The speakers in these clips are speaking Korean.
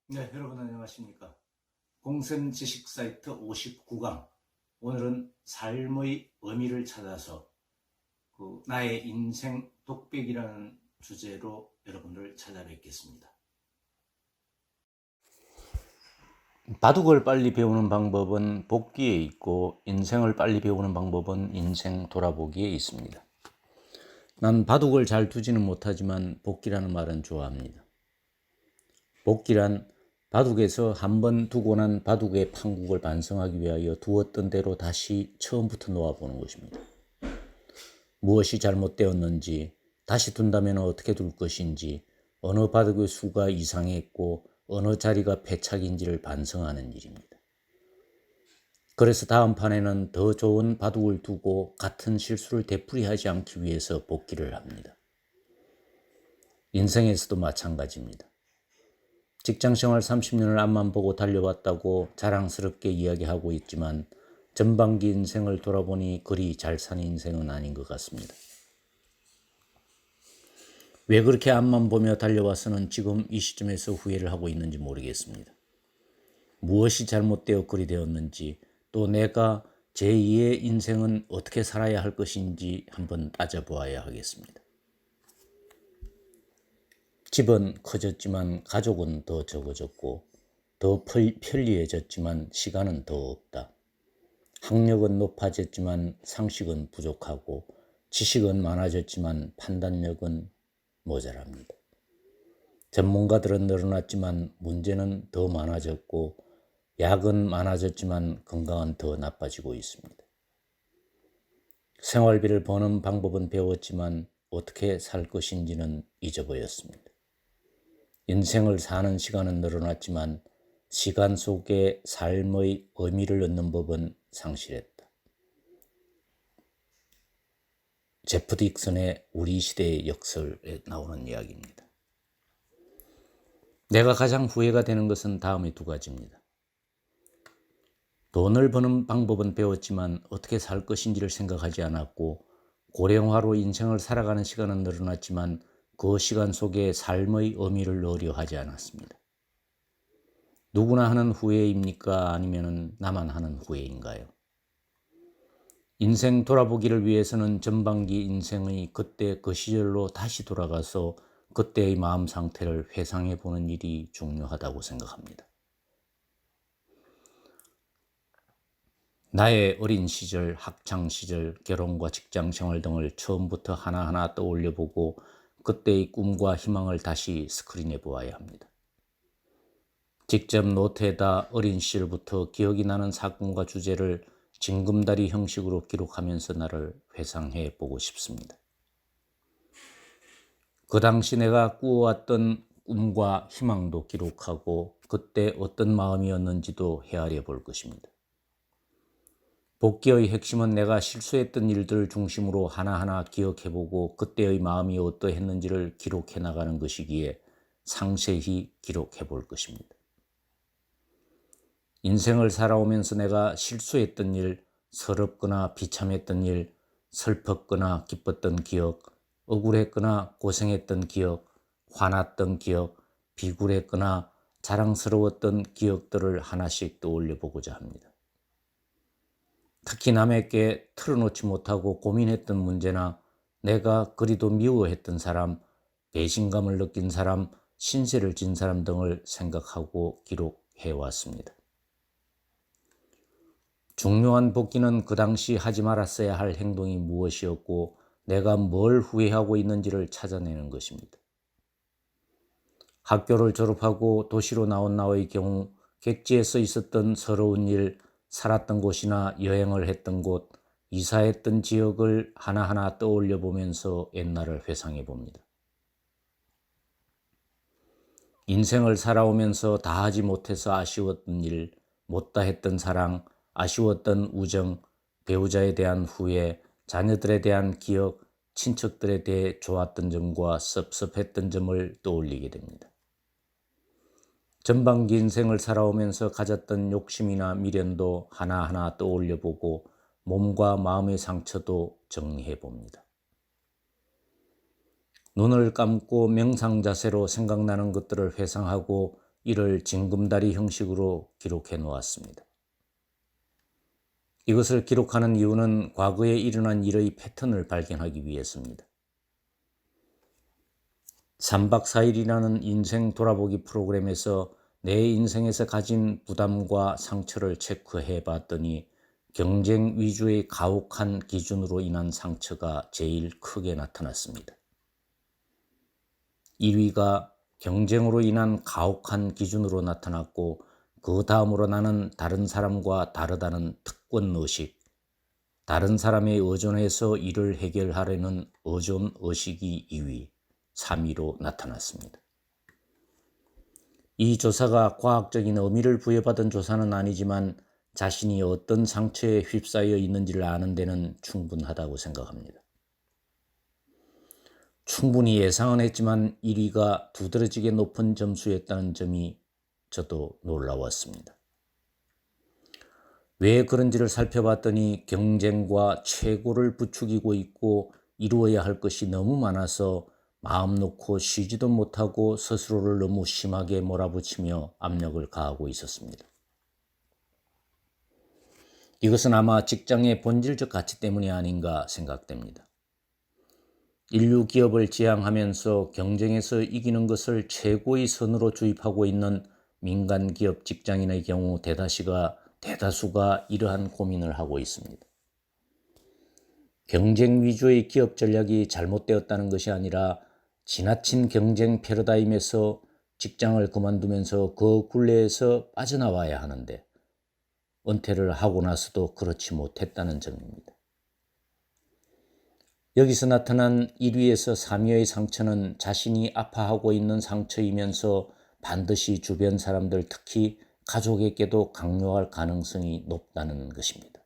네, 여러분 안녕하십니까. 공생 지식 사이트 59강. 오늘은 삶의 의미를 찾아서 나의 인생 독백이라는 주제로 여러분을 찾아뵙겠습니다. 바둑을 빨리 배우는 방법은 복기에 있고 인생을 빨리 배우는 방법은 인생 돌아보기에 있습니다. 난 바둑을 잘 두지는 못하지만 복기라는 말은 좋아합니다. 복기란 바둑에서 한번 두고 난 바둑의 판국을 반성하기 위하여 두었던 대로 다시 처음부터 놓아보는 것입니다. 무엇이 잘못되었는지, 다시 둔다면 어떻게 둘 것인지, 어느 바둑의 수가 이상했고 어느 자리가 패착인지를 반성하는 일입니다. 그래서 다음 판에는 더 좋은 바둑을 두고 같은 실수를 되풀이하지 않기 위해서 복기를 합니다. 인생에서도 마찬가지입니다. 직장생활 30년을 앞만 보고 달려왔다고 자랑스럽게 이야기하고 있지만 전반기 인생을 돌아보니 그리 잘 산 인생은 아닌 것 같습니다. 왜 그렇게 앞만 보며 달려와서는 지금 이 시점에서 후회를 하고 있는지 모르겠습니다. 무엇이 잘못되어 그리 되었는지, 또 내가 제2의 인생은 어떻게 살아야 할 것인지 한번 따져보아야 하겠습니다. 집은 커졌지만 가족은 더 적어졌고, 더 편리해졌지만 시간은 더 없다. 학력은 높아졌지만 상식은 부족하고, 지식은 많아졌지만 판단력은 모자랍니다. 전문가들은 늘어났지만 문제는 더 많아졌고, 약은 많아졌지만 건강은 더 나빠지고 있습니다. 생활비를 버는 방법은 배웠지만 어떻게 살 것인지는 잊어버렸습니다. 인생을 사는 시간은 늘어났지만 시간 속에 삶의 의미를 얻는 법은 상실했다. 제프 딕슨의 우리 시대의 역설에 나오는 이야기입니다. 내가 가장 후회가 되는 것은 다음의 두 가지입니다. 돈을 버는 방법은 배웠지만 어떻게 살 것인지를 생각하지 않았고, 고령화로 인생을 살아가는 시간은 늘어났지만 그 시간 속에 삶의 의미를 넣으려 하지 않았습니다. 누구나 하는 후회입니까? 아니면 나만 하는 후회인가요? 인생 돌아보기를 위해서는 전반기 인생의 그때 그 시절로 다시 돌아가서 그때의 마음 상태를 회상해 보는 일이 중요하다고 생각합니다. 나의 어린 시절, 학창 시절, 결혼과 직장 생활 등을 처음부터 하나하나 떠올려 보고 그때의 꿈과 희망을 다시 스크린해 보아야 합니다. 직접 노트에다 어린 시절부터 기억이 나는 사건과 주제를 징금다리 형식으로 기록하면서 나를 회상해 보고 싶습니다. 그 당시 내가 꾸어왔던 꿈과 희망도 기록하고 그때 어떤 마음이었는지도 헤아려 볼 것입니다. 복기의 핵심은 내가 실수했던 일들을 중심으로 하나하나 기억해보고 그때의 마음이 어떠했는지를 기록해 나가는 것이기에 상세히 기록해 볼 것입니다. 인생을 살아오면서 내가 실수했던 일, 서럽거나 비참했던 일, 슬펐거나 기뻤던 기억, 억울했거나 고생했던 기억, 화났던 기억, 비굴했거나 자랑스러웠던 기억들을 하나씩 떠올려 보고자 합니다. 특히 남에게 털어놓지 못하고 고민했던 문제나 내가 그리도 미워했던 사람, 배신감을 느낀 사람, 신세를 진 사람 등을 생각하고 기록해 왔습니다. 중요한 복기는 그 당시 하지 말았어야 할 행동이 무엇이었고 내가 뭘 후회하고 있는지를 찾아내는 것입니다. 학교를 졸업하고 도시로 나온 나의 경우 객지에 써 있었던 서러운 일, 살았던 곳이나 여행을 했던 곳, 이사했던 지역을 하나하나 떠올려 보면서 옛날을 회상해 봅니다. 인생을 살아오면서 다 하지 못해서 아쉬웠던 일, 못다 했던 사랑, 아쉬웠던 우정, 배우자에 대한 후회, 자녀들에 대한 기억, 친척들에 대해 좋았던 점과 섭섭했던 점을 떠올리게 됩니다. 전반기 인생을 살아오면서 가졌던 욕심이나 미련도 하나하나 떠올려보고 몸과 마음의 상처도 정리해봅니다. 눈을 감고 명상 자세로 생각나는 것들을 회상하고 이를 징금다리 형식으로 기록해 놓았습니다. 이것을 기록하는 이유는 과거에 일어난 일의 패턴을 발견하기 위해서입니다. 3박 4일이라는 인생 돌아보기 프로그램에서 내 인생에서 가진 부담과 상처를 체크해 봤더니 경쟁 위주의 가혹한 기준으로 인한 상처가 제일 크게 나타났습니다. 1위가 경쟁으로 인한 가혹한 기준으로 나타났고, 그 다음으로 나는 다른 사람과 다르다는 특권의식, 다른 사람에 의존해서 일을 해결하려는 의존의식이 2위, 3위로 나타났습니다. 이 조사가 과학적인 의미를 부여받은 조사는 아니지만 자신이 어떤 상처에 휩싸여 있는지를 아는 데는 충분하다고 생각합니다. 충분히 예상은 했지만 1위가 두드러지게 높은 점수였다는 점이 저도 놀라웠습니다. 왜 그런지를 살펴봤더니 경쟁과 최고를 부추기고 있고 이루어야 할 것이 너무 많아서 마음 놓고 쉬지도 못하고 스스로를 너무 심하게 몰아붙이며 압력을 가하고 있었습니다. 이것은 아마 직장의 본질적 가치 때문이 아닌가 생각됩니다. 인류 기업을 지향하면서 경쟁에서 이기는 것을 최고의 선으로 주입하고 있는 민간 기업 직장인의 경우 대다수가 이러한 고민을 하고 있습니다. 경쟁 위주의 기업 전략이 잘못되었다는 것이 아니라 지나친 경쟁 패러다임에서 직장을 그만두면서 그 굴레에서 빠져나와야 하는데 은퇴를 하고 나서도 그렇지 못했다는 점입니다. 여기서 나타난 1위에서 3위의 상처는 자신이 아파하고 있는 상처이면서 반드시 주변 사람들, 특히 가족에게도 강요할 가능성이 높다는 것입니다.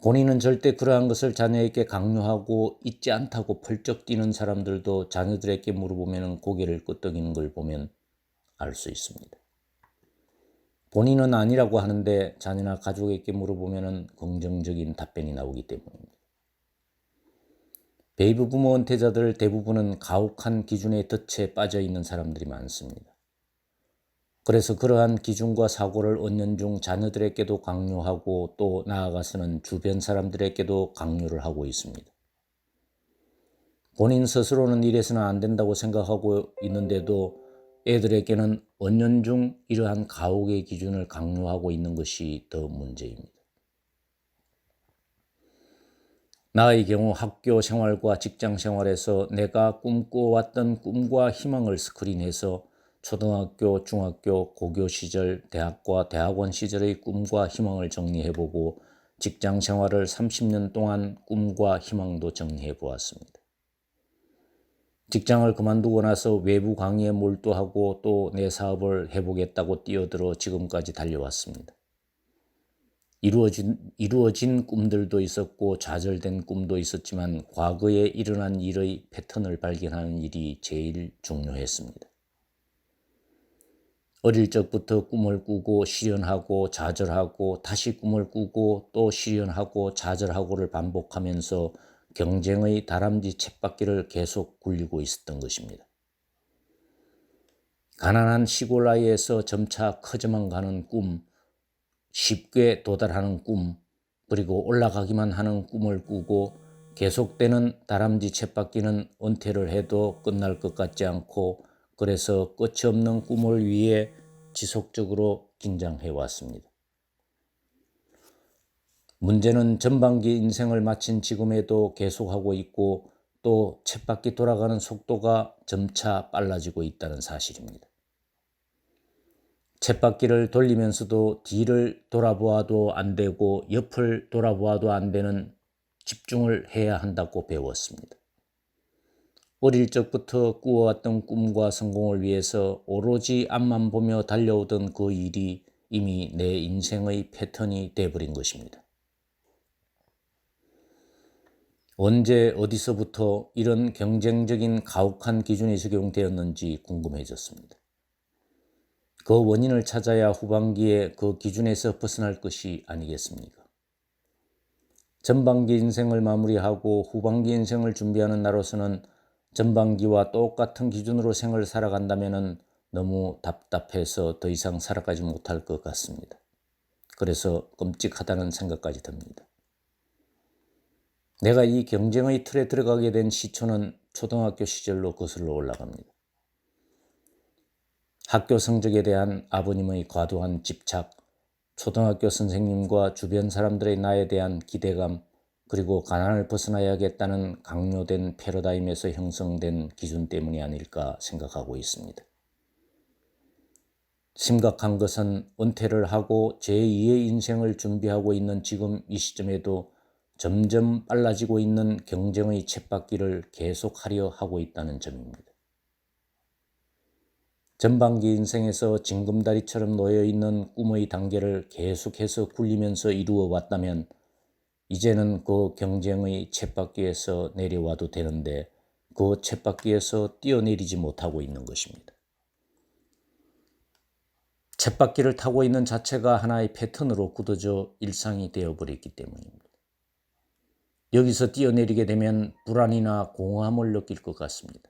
본인은 절대 그러한 것을 자녀에게 강요하고 있지 않다고 펄쩍 뛰는 사람들도 자녀들에게 물어보면 고개를 끄덕이는 걸 보면 알 수 있습니다. 본인은 아니라고 하는데 자녀나 가족에게 물어보면 긍정적인 답변이 나오기 때문입니다. 베이비 부모 은퇴자들 대부분은 가혹한 기준의 덫에 빠져 있는 사람들이 많습니다. 그래서 그러한 기준과 사고를 은연중 자녀들에게도 강요하고 또 나아가서는 주변 사람들에게도 강요를 하고 있습니다. 본인 스스로는 이래서는 안 된다고 생각하고 있는데도 애들에게는 은연중 이러한 가혹의 기준을 강요하고 있는 것이 더 문제입니다. 나의 경우 학교 생활과 직장 생활에서 내가 꿈꿔왔던 꿈과 희망을 스크린해서 초등학교, 중학교, 고교 시절, 대학과 대학원 시절의 꿈과 희망을 정리해보고 직장 생활을 30년 동안 꿈과 희망도 정리해보았습니다. 직장을 그만두고 나서 외부 강의에 몰두하고 또 내 사업을 해보겠다고 뛰어들어 지금까지 달려왔습니다. 이루어진 꿈들도 있었고 좌절된 꿈도 있었지만 과거에 일어난 일의 패턴을 발견하는 일이 제일 중요했습니다. 어릴 적부터 꿈을 꾸고 실현하고 좌절하고 다시 꿈을 꾸고 또 실현하고 좌절하고를 반복하면서 경쟁의 다람쥐 쳇바퀴를 계속 굴리고 있었던 것입니다. 가난한 시골 아이에서 점차 커져만 가는 꿈, 쉽게 도달하는 꿈, 그리고 올라가기만 하는 꿈을 꾸고 계속되는 다람쥐 쳇바퀴는 은퇴를 해도 끝날 것 같지 않고 그래서 끝이 없는 꿈을 위해 지속적으로 긴장해 왔습니다. 문제는 전반기 인생을 마친 지금에도 계속하고 있고 또 쳇바퀴 돌아가는 속도가 점차 빨라지고 있다는 사실입니다. 쳇바퀴를 돌리면서도 뒤를 돌아보아도 안 되고 옆을 돌아보아도 안 되는 집중을 해야 한다고 배웠습니다. 어릴 적부터 꾸어왔던 꿈과 성공을 위해서 오로지 앞만 보며 달려오던 그 일이 이미 내 인생의 패턴이 돼버린 것입니다. 언제 어디서부터 이런 경쟁적인 가혹한 기준이 적용되었는지 궁금해졌습니다. 그 원인을 찾아야 후반기에 그 기준에서 벗어날 것이 아니겠습니까? 전반기 인생을 마무리하고 후반기 인생을 준비하는 나로서는 전반기와 똑같은 기준으로 생을 살아간다면 너무 답답해서 더 이상 살아가지 못할 것 같습니다. 그래서 끔찍하다는 생각까지 듭니다. 내가 이 경쟁의 틀에 들어가게 된 시초는 초등학교 시절로 거슬러 올라갑니다. 학교 성적에 대한 아버님의 과도한 집착, 초등학교 선생님과 주변 사람들의 나에 대한 기대감, 그리고 가난을 벗어나야겠다는 강요된 패러다임에서 형성된 기준 때문이 아닐까 생각하고 있습니다. 심각한 것은 은퇴를 하고 제2의 인생을 준비하고 있는 지금 이 시점에도 점점 빨라지고 있는 경쟁의 쳇바퀴를 계속하려 하고 있다는 점입니다. 전반기 인생에서 징검다리처럼 놓여있는 꿈의 단계를 계속해서 굴리면서 이루어 왔다면 이제는 그 경쟁의 쳇바퀴에서 내려와도 되는데 그 쳇바퀴에서 뛰어내리지 못하고 있는 것입니다. 쳇바퀴를 타고 있는 자체가 하나의 패턴으로 굳어져 일상이 되어버렸기 때문입니다. 여기서 뛰어내리게 되면 불안이나 공허함을 느낄 것 같습니다.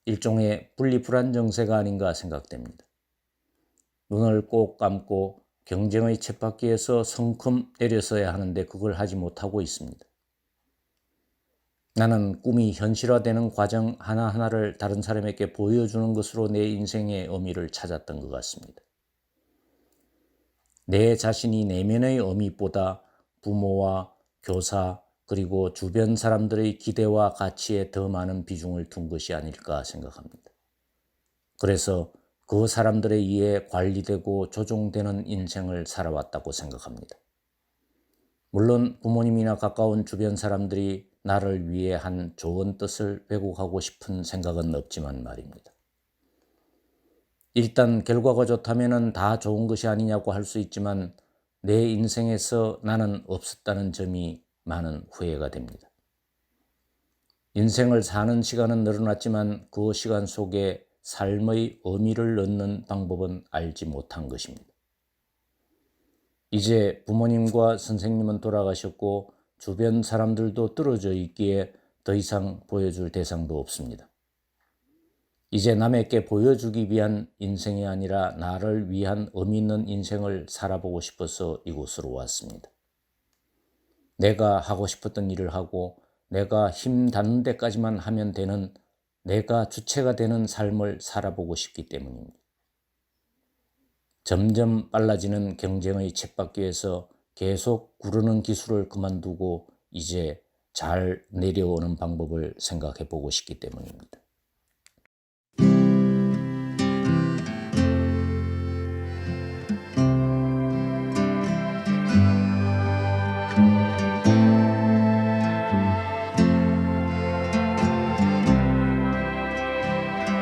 일종의 분리불안 정세가 아닌가 생각됩니다. 눈을 꼭 감고 경쟁의 쳇바퀴에서 성큼 내려서야 하는데 그걸 하지 못하고 있습니다. 나는 꿈이 현실화되는 과정 하나하나를 다른 사람에게 보여주는 것으로 내 인생의 의미를 찾았던 것 같습니다. 내 자신이 내면의 의미보다 부모와 교사 그리고 주변 사람들의 기대와 가치에 더 많은 비중을 둔 것이 아닐까 생각합니다. 그래서 그 사람들에 의해 관리되고 조종되는 인생을 살아왔다고 생각합니다. 물론 부모님이나 가까운 주변 사람들이 나를 위해 한 좋은 뜻을 왜곡하고 싶은 생각은 없지만 말입니다. 일단 결과가 좋다면 다 좋은 것이 아니냐고 할 수 있지만 내 인생에서 나는 없었다는 점이 많은 후회가 됩니다. 인생을 사는 시간은 늘어났지만 그 시간 속에 삶의 의미를 얻는 방법은 알지 못한 것입니다. 이제 부모님과 선생님은 돌아가셨고 주변 사람들도 떨어져 있기에 더 이상 보여줄 대상도 없습니다. 이제 남에게 보여주기 위한 인생이 아니라 나를 위한 의미 있는 인생을 살아보고 싶어서 이곳으로 왔습니다. 내가 하고 싶었던 일을 하고 내가 힘 닿는 데까지만 하면 되는 내가 주체가 되는 삶을 살아보고 싶기 때문입니다. 점점 빨라지는 경쟁의 쳇바퀴에서 계속 구르는 기술을 그만두고 이제 잘 내려오는 방법을 생각해 보고 싶기 때문입니다.